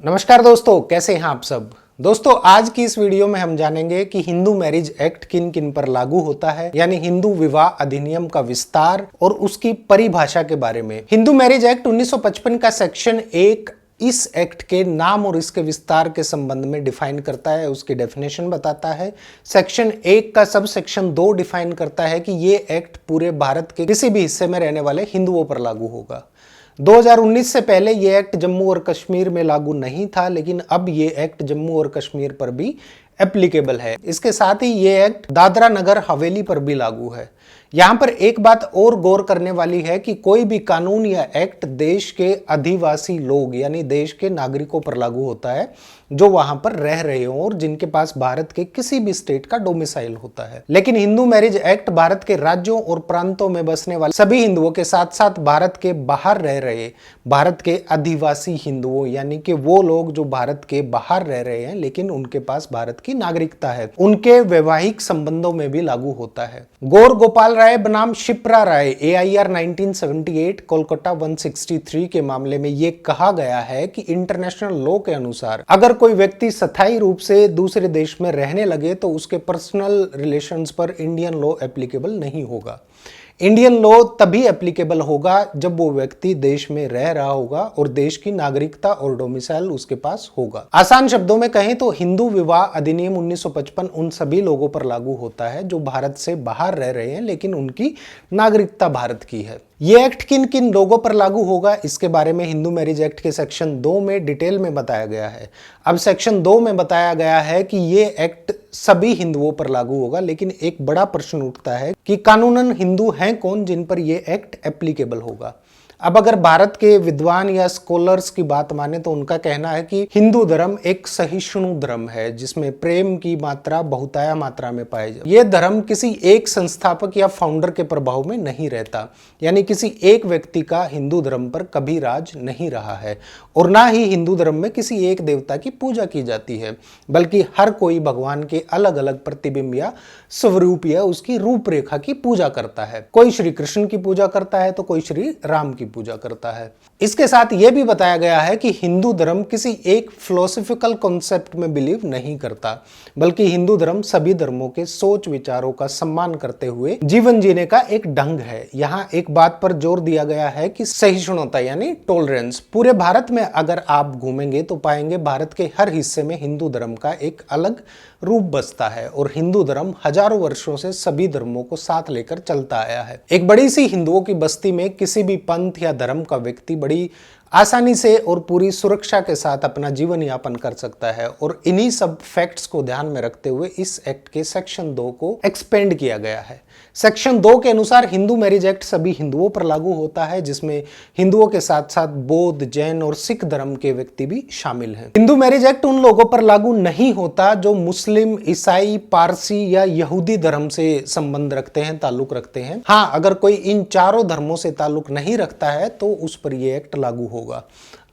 नमस्कार दोस्तों, कैसे हैं आप सब। दोस्तों, आज की इस वीडियो में हम जानेंगे कि हिंदू मैरिज एक्ट किन किन पर लागू होता है, यानी हिंदू विवाह अधिनियम का विस्तार और उसकी परिभाषा के बारे में। हिंदू मैरिज एक्ट 1955 का सेक्शन 1 इस एक्ट के नाम और इसके विस्तार के संबंध में डिफाइन करता है, उसकी डेफिनेशन बताता है। सेक्शन 1 का सब सेक्शन 2 डिफाइन करता है कि ये एक्ट पूरे भारत के किसी भी हिस्से में रहने वाले हिंदुओं पर लागू होगा। 2019 से पहले ये एक्ट जम्मू और कश्मीर में लागू नहीं था, लेकिन अब ये एक्ट जम्मू और कश्मीर पर भी एप्लीकेबल है। इसके साथ ही ये एक्ट दादरा नगर हवेली पर भी लागू है। यहां पर एक बात और गौर करने वाली है कि कोई भी कानून या एक्ट देश के अधिवासी लोग यानी देश के नागरिकों पर लागू होता है जो वहां पर रह रहे हो और जिनके पास भारत के किसी भी स्टेट का डोमिसाइल होता है। लेकिन हिंदू मैरिज एक्ट भारत के राज्यों और प्रांतों में बसने वाले सभी हिंदुओं के साथ साथ भारत के बाहर रह रहे भारत के अधिवासी हिंदुओं यानी कि वो लोग जो भारत के बाहर रह रहे हैं लेकिन उनके पास भारत की नागरिकता है, उनके वैवाहिक संबंधों में भी लागू होता है। गौर गोपाल राय बनाम शिप्रा राय AIR 1978 कोलकाता 163 के मामले में यह कहा गया है कि इंटरनेशनल लॉ के अनुसार अगर कोई व्यक्ति स्थायी रूप से दूसरे देश में रहने लगे तो उसके पर्सनल रिलेशंस पर इंडियन लॉ एप्लीकेबल नहीं होगा। इंडियन लॉ तभी एप्लीकेबल होगा जब वो व्यक्ति देश में रह रहा होगा और देश की नागरिकता और डोमिसाइल उसके पास होगा। आसान शब्दों में कहें तो हिंदू विवाह अधिनियम 1955 उन सभी लोगों पर लागू होता है जो भारत से बाहर रह रहे हैं लेकिन उनकी नागरिकता भारत की है। ये एक्ट किन किन लोगों पर लागू होगा इसके बारे में हिंदू मैरिज एक्ट के सेक्शन 2 में डिटेल में बताया गया है। अब सेक्शन 2 में बताया गया है कि ये एक्ट सभी हिंदुओं पर लागू होगा, लेकिन एक बड़ा प्रश्न उठता है कि कानूनन हिंदू हैं कौन जिन पर यह एक्ट एप्लीकेबल होगा। अब अगर भारत के विद्वान या स्कॉलर्स की बात माने तो उनका कहना है कि हिंदू धर्म एक सहिष्णु धर्म है जिसमें प्रेम की मात्रा बहुताया मात्रा में पाई जाए। यह धर्म किसी एक संस्थापक या फाउंडर के प्रभाव में नहीं रहता, यानी किसी एक व्यक्ति का हिंदू धर्म पर कभी राज नहीं रहा है और ना ही हिंदू धर्म में किसी एक देवता की पूजा की जाती है, बल्कि हर कोई भगवान के अलग अलग प्रतिबिंब या स्वरूप या उसकी रूपरेखा की पूजा करता है। कोई श्री कृष्ण की पूजा करता है तो कोई श्री राम की पूजा करता है। इसके साथ यह भी बताया गया है कि हिंदू धर्म किसी एक फिलोसॉफिकल कॉन्सेप्ट में बिलीव नहीं करता, बल्कि हिंदू धर्म सभी धर्मों के सोच विचारों का सम्मान करते हुए जीवन जीने का एक ढंग है। यहाँ एक बात पर जोर दिया गया है कि सहिष्णुता यानी टॉलरेंस। पूरे भारत में अगर आप घूमेंगे तो पाएंगे भारत के हर हिस्से में हिंदू धर्म का एक अलग रूप बसता है और हिंदू धर्म हजारों वर्षों से सभी धर्मों को साथ लेकर चलता आया है। एक बड़ी सी हिंदुओं की बस्ती में किसी भी पंथ या धर्म का व्यक्ति बड़ी आसानी से और पूरी सुरक्षा के साथ अपना जीवन यापन कर सकता है और इन्हीं सब फैक्ट्स को ध्यान में रखते हुए इस एक्ट के सेक्शन 2 को एक्सपेंड किया गया है। सेक्शन 2 के अनुसार हिंदू मैरिज एक्ट सभी हिंदुओं पर लागू होता है, जिसमें हिंदुओं के साथ साथ बौद्ध, जैन और सिख धर्म के व्यक्ति भी शामिल हैं। हिंदू मैरिज एक्ट उन लोगों पर लागू नहीं होता जो मुस्लिम, ईसाई, पारसी या यहूदी धर्म से संबंध रखते हैं, ताल्लुक रखते हैं। हाँ, अगर कोई इन चारों धर्मों से ताल्लुक नहीं रखता है तो उस पर यह एक्ट लागू होगा।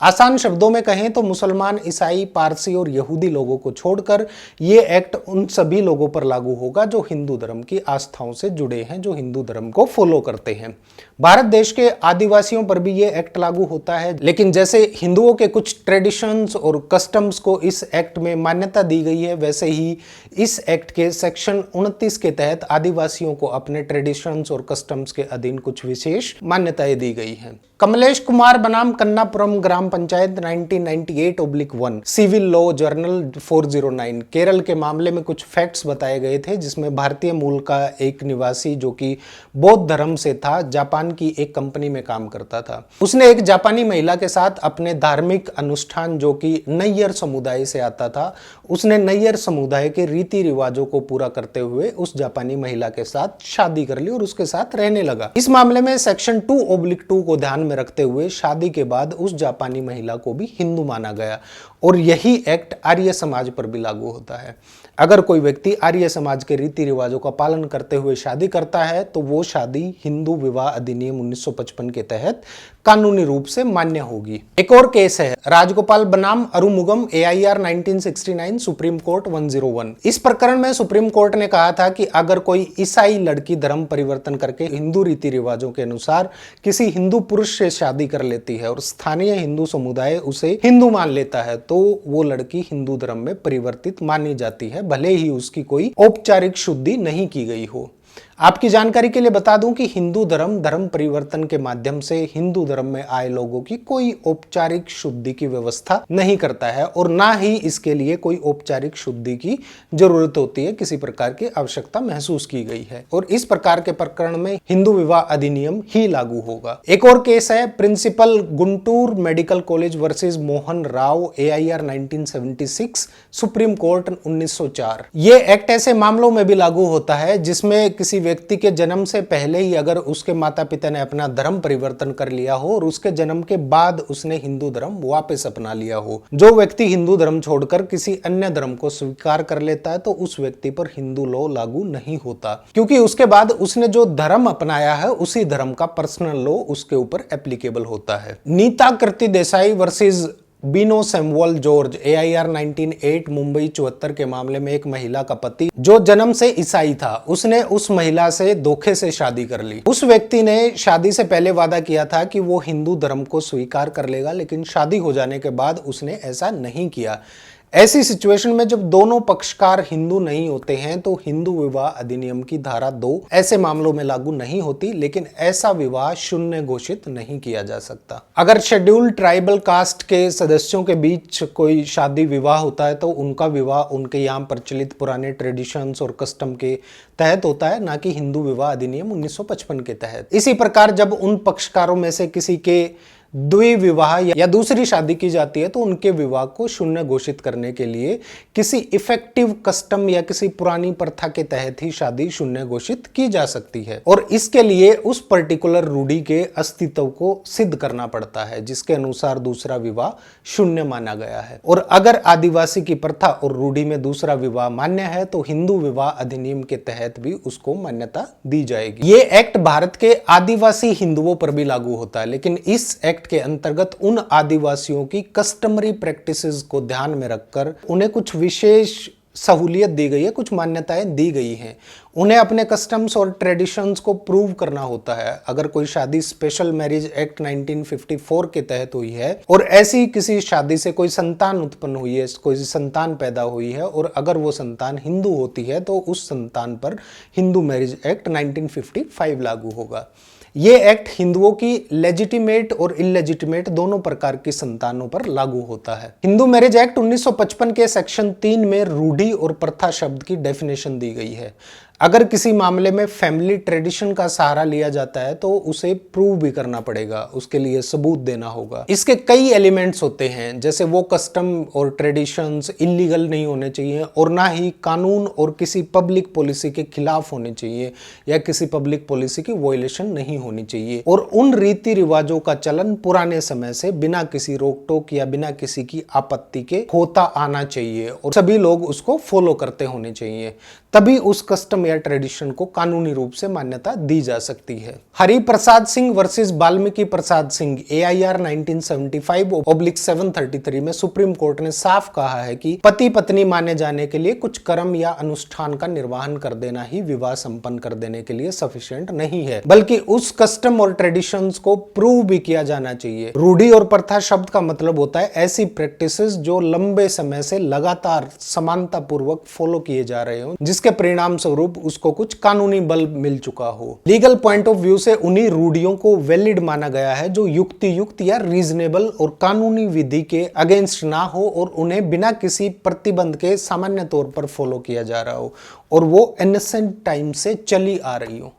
आसान शब्दों में कहें तो मुसलमान, ईसाई, पारसी और यहूदी लोगों को छोड़कर यह एक्ट उन सभी लोगों पर लागू होगा जो हिंदू धर्म की आस्थाओं से जुड़े हैं, जो हिंदू धर्म को फॉलो करते हैं। भारत देश के आदिवासियों पर भी यह एक्ट लागू होता है, लेकिन जैसे हिंदुओं के कुछ ट्रेडिशंस और कस्टम्स को इस एक्ट में मान्यता दी गई है, वैसे ही इस एक्ट के सेक्शन 29 के तहत आदिवासियों को अपने ट्रेडिशंस और कस्टम्स के अधीन कुछ विशेष मान्यताएं दी गई हैं। कमलेश कुमार बनाम कन्नापुरम ग्राम panchayat 1998/1 civil law journal 409 Kerala के मामले में कुछ फैक्ट्स बताए गए थे, जिसमें भारतीय मूल का एक निवासी जो कि बौद्ध धर्म से था, जापान की एक कंपनी में काम करता था। उसने एक जापानी महिला के साथ अपने धार्मिक अनुष्ठान जो कि नैयर समुदाय से आता था, उसने नैयर समुदाय के रीति रिवाजों को पूरा करते हुए उस जापानी महिला के साथ शादी कर ली और उसके साथ रहने लगा। इस मामले में सेक्शन 2/2 को ध्यान में रखते हुए शादी के बाद उस जापानी महिला को भी हिंदू माना गया और यही एक्ट आर्य समाज पर भी लागू होता है। अगर कोई व्यक्ति आर्य समाज के रीति रिवाजों का पालन करते हुए शादी करता है तो वो शादी हिंदू विवाह अधिनियम 1955 के तहत कानूनी रूप से मान्य होगी। एक और केस है राजगोपाल बनाम अरुमुगम AIR 1969 सुप्रीम कोर्ट 101। इस प्रकरण में सुप्रीम कोर्ट ने कहा था कि अगर कोई ईसाई लड़की धर्म परिवर्तन करके हिंदू रीति रिवाजों के अनुसार किसी हिंदू पुरुष से शादी कर लेती है और स्थानीय हिंदू समुदाय उसे हिंदू मान लेता है तो वो लड़की हिंदू धर्म में परिवर्तित मानी जाती है, भले ही उसकी कोई औपचारिक शुद्धि नहीं की गई हो। आपकी जानकारी के लिए बता दूं कि हिंदू धर्म परिवर्तन के माध्यम से हिंदू धर्म में आए लोगों की कोई औपचारिक शुद्धि की व्यवस्था नहीं करता है और ना ही इसके लिए कोई औपचारिक शुद्धि की जरूरत होती है, किसी प्रकार की आवश्यकता महसूस की गई है और इस प्रकार के प्रकरण में हिंदू विवाह अधिनियम ही लागू होगा। एक और केस है principal Guntur medical college versus Mohan Rao AIR 1976 supreme court 1904। ये एक्ट ऐसे मामलों में भी लागू होता है जिसमें किसी व्यक्ति के जन्म से पहले ही अगर उसके माता पिता ने अपना धर्म परिवर्तन कर लिया हो और उसके जन्म के बाद उसने हिंदू धर्म वापस अपना लिया हो। जो व्यक्ति हिंदू धर्म छोड़कर किसी अन्य धर्म को स्वीकार कर लेता है तो उस व्यक्ति पर हिंदू लॉ लागू नहीं होता, क्योंकि उसके बाद उसने जो धर्म अपनाया है उसी धर्म का पर्सनल लॉ उसके ऊपर एप्लीकेबल होता है। Neeta Kriti Desai versus Bino Samuel George AIR 1908 Mumbai 74 के मामले में एक महिला का पति जो जन्म से ईसाई था उसने उस महिला से धोखे से शादी कर ली। उस व्यक्ति ने शादी से पहले वादा किया था कि वो हिंदू धर्म को स्वीकार कर लेगा, लेकिन शादी हो जाने के बाद उसने ऐसा नहीं किया। ऐसी सिचुएशन में जब दोनों पक्षकार हिंदू नहीं होते हैं तो हिंदू विवाह अधिनियम की धारा 2 ऐसे मामलों में लागू नहीं होती, लेकिन ऐसा विवाह शून्य घोषित नहीं किया जा सकता। अगर शेड्यूल्ड ट्राइबल कास्ट के सदस्यों के बीच कोई शादी विवाह होता है तो उनका विवाह उनके यहाँ प्रचलित पुराने ट्रेडिशंस और कस्टम के तहत होता है, ना कि हिंदू विवाह अधिनियम 1955 के तहत। इसी प्रकार जब उन पक्षकारों में से किसी के द्विविवाह या दूसरी शादी की जाती है तो उनके विवाह को शून्य घोषित करने के लिए किसी इफेक्टिव कस्टम या किसी पुरानी प्रथा के तहत ही शादी शून्य घोषित की जा सकती है और इसके लिए उस पर्टिकुलर रूढ़ी के अस्तित्व को सिद्ध करना पड़ता है जिसके अनुसार दूसरा विवाह शून्य माना गया है। और अगर आदिवासी की प्रथा और रूढ़ी में दूसरा विवाह मान्य है तो हिंदू विवाह अधिनियम के तहत भी उसको मान्यता दी जाएगी। ये एक्ट भारत के आदिवासी हिंदुओं पर भी लागू होता है, लेकिन इस एक्ट के अंतर्गत उन आदिवासियों की कस्टमरी प्रैक्टिसेस को ध्यान में रखकर उन्हें कुछ विशेष सहूलियत दी गई है, कुछ मान्यताएं दी गई हैं। उन्हें अपने कस्टम्स और ट्रेडिशंस को प्रूव करना होता है। अगर कोई शादी स्पेशल मैरिज एक्ट 1954 के तहत हुई है और ऐसी किसी शादी से कोई संतान उत्पन्न हुई है, कोई संतान पैदा हुई है और अगर वो संतान हिंदू होती है तो उस संतान पर हिंदू मैरिज एक्ट 1955 लागू होगा। ये एक्ट हिंदुओं की लेजिटिमेट और इलेजिटिमेट दोनों प्रकार की संतानों पर लागू होता है। हिंदू मैरिज एक्ट 1955 के सेक्शन 3 में रूढ़ी और प्रथा शब्द की डेफिनेशन दी गई है। अगर किसी मामले में फैमिली ट्रेडिशन का सहारा लिया जाता है तो उसे प्रूव भी करना पड़ेगा, उसके लिए सबूत देना होगा। इसके कई एलिमेंट्स होते हैं, जैसे वो कस्टम और ट्रेडिशंस इलीगल नहीं होने चाहिए और ना ही कानून और किसी पब्लिक पॉलिसी के खिलाफ होने चाहिए या किसी पब्लिक पॉलिसी की वॉयलेशन नहीं होनी चाहिए और उन रीति रिवाजों का चलन पुराने समय से बिना किसी रोक टोक या बिना किसी की आपत्ति के होता आना चाहिए और सभी लोग उसको फॉलो करते होने चाहिए, तभी उस कस्टम या ट्रेडिशन को कानूनी रूप से मान्यता दी जा सकती है। हरि प्रसाद सिंह वर्सेस वाल्मीकि प्रसाद सिंह AIR 1975/733 में सुप्रीम कोर्ट ने साफ कहा है कि पति पत्नी माने जाने के लिए कुछ कर्म या अनुष्ठान का निर्वहन कर देना ही विवाह संपन्न कर देने के लिए सफिशिएंट नहीं है, बल्कि उस कस्टम और ट्रेडिशंस को प्रूव भी किया जाना चाहिए। रूढ़ी और प्रथा शब्द का मतलब होता है ऐसी प्रैक्टिसेस जो लंबे समय से लगातार समानता पूर्वक फॉलो किए जा रहे हो, जिसके परिणाम स्वरूप उसको कुछ कानूनी बल मिल चुका हो। लीगल पॉइंट ऑफ व्यू से उन्हीं रूढ़ियों को वैलिड माना गया है जो युक्ति युक्त या रीजनेबल और कानूनी विधि के अगेंस्ट ना हो और उन्हें बिना किसी प्रतिबंध के सामान्य तौर पर फॉलो किया जा रहा हो और वो एन्सेंट टाइम से चली आ रही हो।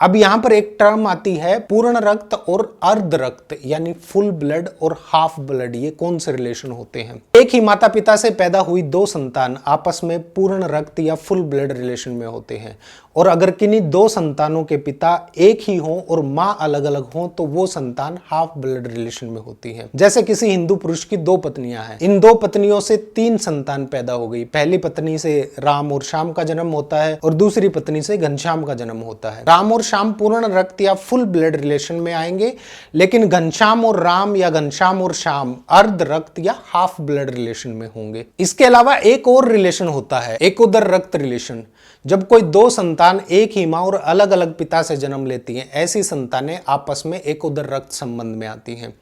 अब यहाँ पर एक टर्म आती है पूर्ण रक्त और अर्ध रक्त, यानी फुल ब्लड और हाफ ब्लड। ये कौन से रिलेशन होते हैं? एक ही माता पिता से पैदा हुई दो संतान आपस में पूर्ण रक्त या फुल ब्लड रिलेशन में होते हैं, और अगर किन्हीं दो संतानों के पिता एक ही हों और माँ अलग अलग हों तो वो संतान हाफ ब्लड रिलेशन में होती है। जैसे किसी हिंदू पुरुष की दो पत्नियां हैं, इन दो पत्नियों से तीन संतान पैदा हो गई। पहली पत्नी से राम और श्याम का जन्म होता है और दूसरी पत्नी से घनश्याम का जन्म होता है। राम और श्याम पूर्ण रक्त या फुल ब्लड रिलेशन में आएंगे, लेकिन घनश्याम और राम या घनश्याम और श्याम अर्ध रक्त या हाफ ब्लड रिलेशन में होंगे। इसके अलावा एक और रिलेशन होता है, एकोदर रक्त रिलेशन। जब कोई दो संतान एक ही मां और अलग अलग पिता से जन्म लेती हैं, ऐसी संतानें आपस में एकोदर रक्त संबंध में आती हैं।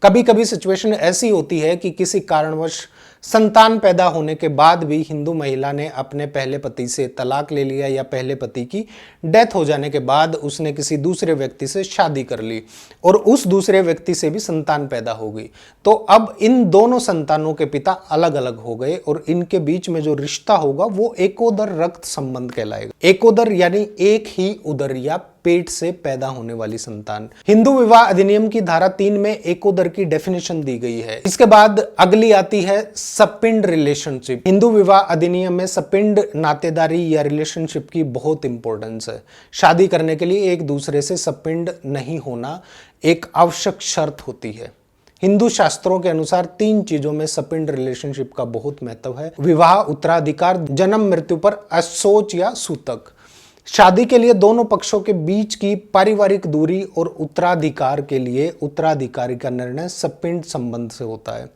कभी कभी सिचुएशन ऐसी होती है कि किसी कारणवश संतान पैदा होने के बाद भी हिंदू महिला ने अपने पहले पति से तलाक ले लिया या पहले पति की डेथ हो जाने के बाद उसने किसी दूसरे व्यक्ति से शादी कर ली और उस दूसरे व्यक्ति से भी संतान पैदा हो गई, तो अब इन दोनों संतानों के पिता अलग अलग हो गए और इनके बीच में जो रिश्ता होगा वो एकोदर रक्त संबंध कहलाएगा। एकोदर यानी एक ही उदर या पेट से पैदा होने वाली संतान। हिंदू विवाह अधिनियम की धारा 3 में एकोदर की डेफिनेशन दी गई है। इसके बाद अगली आती है सपिंड रिलेशनशिप। हिंदू विवाह अधिनियम में सपिंड नातेदारी या रिलेशनशिप की बहुत इंपॉर्टेंस है। शादी करने के लिए एक दूसरे से सपिंड नहीं होना एक आवश्यक शर्त होती है। हिंदू शास्त्रों के अनुसार तीन चीजों में सपिंड रिलेशनशिप का बहुत महत्व है: विवाह, उत्तराधिकार, जन्म मृत्यु पर अशोच या सूतक। शादी के लिए दोनों पक्षों के बीच की पारिवारिक दूरी और उत्तराधिकार के लिए उत्तराधिकारी का निर्णय सपिंड संबंध से होता है।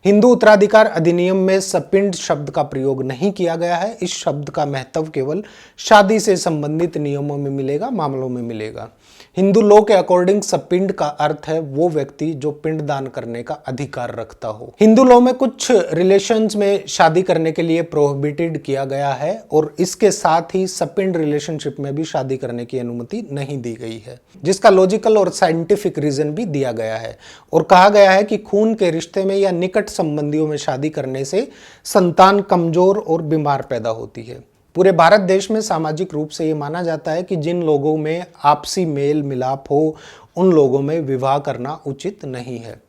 हिंदू उत्तराधिकार अधिनियम में सपिंड शब्द का प्रयोग नहीं किया गया है। इस शब्द का महत्व केवल शादी से संबंधित नियमों में मिलेगा, मामलों में मिलेगा। हिंदू लॉ के अकॉर्डिंग सपिंड का अर्थ है वो व्यक्ति जो पिंड दान करने का अधिकार रखता हो। हिंदू लॉ में कुछ रिलेशंस में शादी करने के लिए प्रोहिबिटेड किया गया है और इसके साथ ही सपिंड रिलेशनशिप में भी शादी करने की अनुमति नहीं दी गई है, जिसका लॉजिकल और साइंटिफिक रीजन भी दिया गया है और कहा गया है कि खून के रिश्ते में या निकट संबंधियों में शादी करने से संतान कमजोर और बीमार पैदा होती है। पूरे भारत देश में सामाजिक रूप से ये माना जाता है कि जिन लोगों में आपसी मेल मिलाप हो उन लोगों में विवाह करना उचित नहीं है।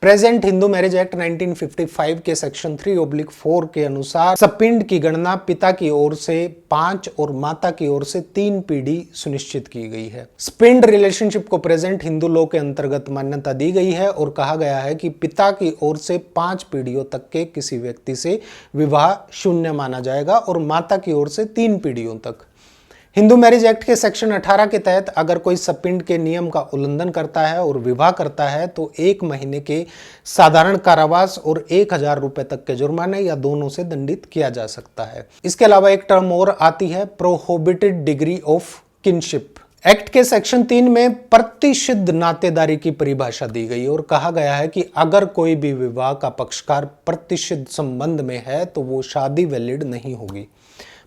प्रेजेंट हिंदू मैरिज एक्ट 1955 के सेक्शन 3/4 के अनुसार सपिंड की गणना पिता की ओर से 5 और माता की ओर से 3 पीढ़ी सुनिश्चित की गई है। स्पिंड रिलेशनशिप को प्रेजेंट हिंदू लॉ के अंतर्गत मान्यता दी गई है और कहा गया है कि पिता की ओर से 5 पीढ़ियों तक के किसी व्यक्ति से विवाह शून्य माना जाएगा और माता की ओर से 3 पीढ़ियों तक। हिंदू मैरिज एक्ट के सेक्शन 18 के तहत अगर कोई सपिंड के नियम का उल्लंघन करता है और विवाह करता है तो 1 महीने के साधारण कारावास और 1000 रुपए तक के जुर्माने या दोनों से दंडित किया जा सकता है। इसके अलावा एक टर्म और आती है, prohibited degree of kinship. Act के सेक्शन 3 में प्रतिषिद्ध नातेदारी की परिभाषा दी गई और कहा गया है कि अगर कोई भी विवाह का पक्षकार प्रतिषिद्ध संबंध में है तो वो शादी वैलिड नहीं होगी।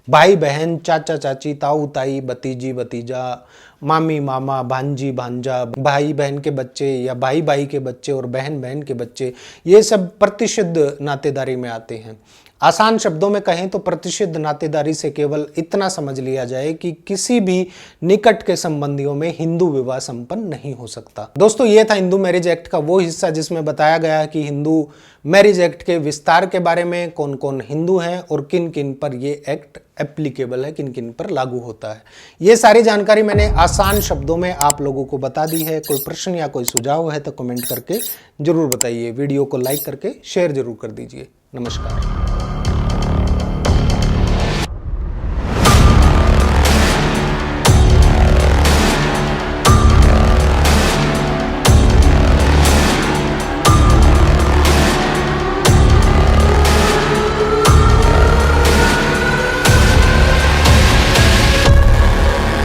भाई बहन, चाचा चाची, ताऊ ताई, भतीजी भतीजा, मामी मामा, भांजी भांजा, भाई बहन के बच्चे या भाई भाई के बच्चे और बहन बहन के बच्चे, ये सब प्रतिषिद्ध नातेदारी में आते हैं। आसान शब्दों में कहें तो प्रतिषिद्ध नातेदारी से केवल इतना समझ लिया जाए कि किसी भी निकट के संबंधियों में हिंदू विवाह संपन्न नहीं हो सकता। दोस्तों, ये था हिंदू मैरिज एक्ट का वो हिस्सा जिसमें बताया गया है कि हिंदू मैरिज एक्ट के विस्तार के बारे में, कौन कौन हिंदू हैं और किन किन पर ये एक्ट एप्लीकेबल है, किन किन पर लागू होता है। ये सारी जानकारी मैंने आसान शब्दों में आप लोगों को बता दी है। कोई प्रश्न या कोई सुझाव है तो कमेंट करके जरूर बताइए। वीडियो को लाइक करके शेयर जरूर कर दीजिए। नमस्कार।